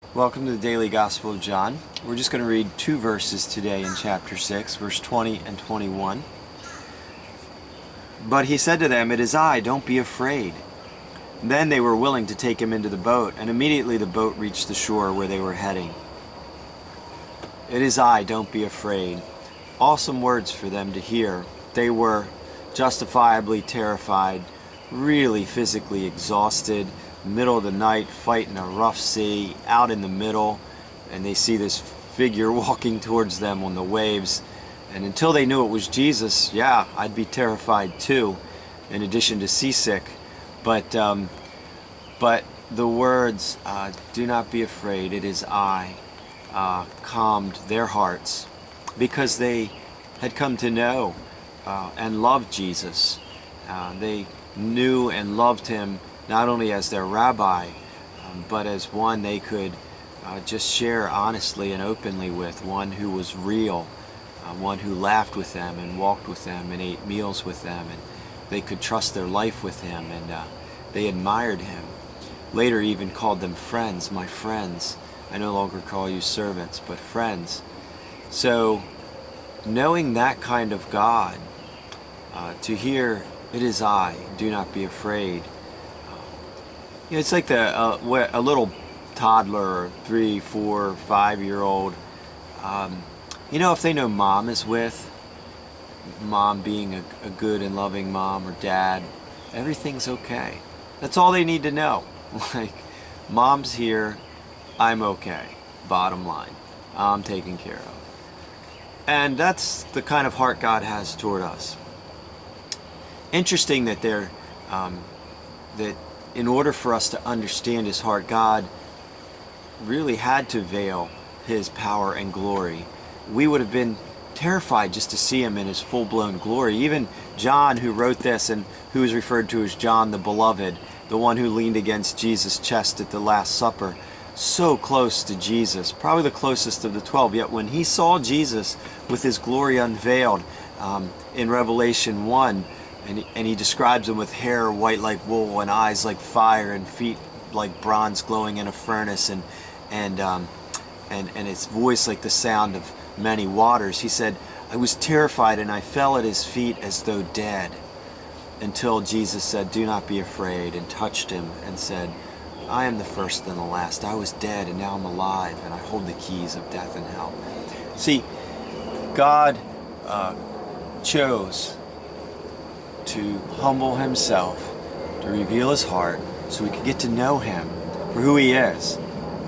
Welcome to the Daily Gospel of John. We're just going to read two verses today in chapter 6, verse 20 and 21. But he said to them, "It is I, don't be afraid." Then they were willing to take him into the boat, and immediately the boat reached the shore where they were heading. "It is I, don't be afraid." Awesome words for them to hear. They were justifiably terrified, really physically exhausted, middle of the night, fighting a rough sea, out in the middle, and they see this figure walking towards them on the waves. And until they knew it was Jesus, yeah, I'd be terrified too, in addition to seasick. But the words, "Do not be afraid, it is I," calmed their hearts because they had come to know and love Jesus. They knew and loved him not only as their rabbi, but as one they could just share honestly and openly with, one who was real, one who laughed with them and walked with them and ate meals with them, and they could trust their life with him, and they admired him. Later even called them friends, my friends. I no longer call you servants, but friends. So knowing that kind of God, to hear, "It is I, do not be afraid." It's like a little toddler or 3, 4, 5-year-old. If they know mom is with, mom being a good and loving mom, or dad, everything's okay. That's all they need to know. Like, mom's here, I'm okay. Bottom line, I'm taken care of. And that's the kind of heart God has toward us. Interesting that that in order for us to understand his heart, God really had to veil his power and glory. We would have been terrified just to see him in his full-blown glory. Even John, who wrote this and who is referred to as John the Beloved, the one who leaned against Jesus' chest at the Last Supper, so close to Jesus, probably the closest of the 12. Yet when he saw Jesus with his glory unveiled in Revelation 1, and he describes him with hair white like wool and eyes like fire and feet like bronze glowing in a furnace, and his voice like the sound of many waters. He said, "I was terrified and I fell at his feet as though dead," until Jesus said, "Do not be afraid," and touched him and said, "I am the first and the last. I was dead and now I'm alive, and I hold the keys of death and hell." See, God chose to humble himself, to reveal his heart, so we could get to know him for who he is,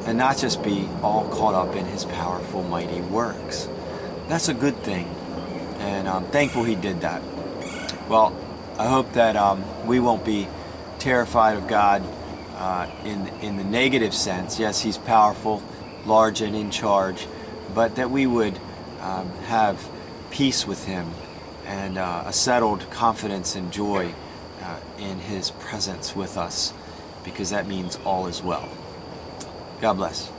and not just be all caught up in his powerful, mighty works. That's a good thing, and I'm thankful he did that. Well, I hope that we won't be terrified of God in the negative sense. Yes, he's powerful, large, and in charge, but that we would have peace with him and a settled confidence and joy in his presence with us, because that means all is well. God bless.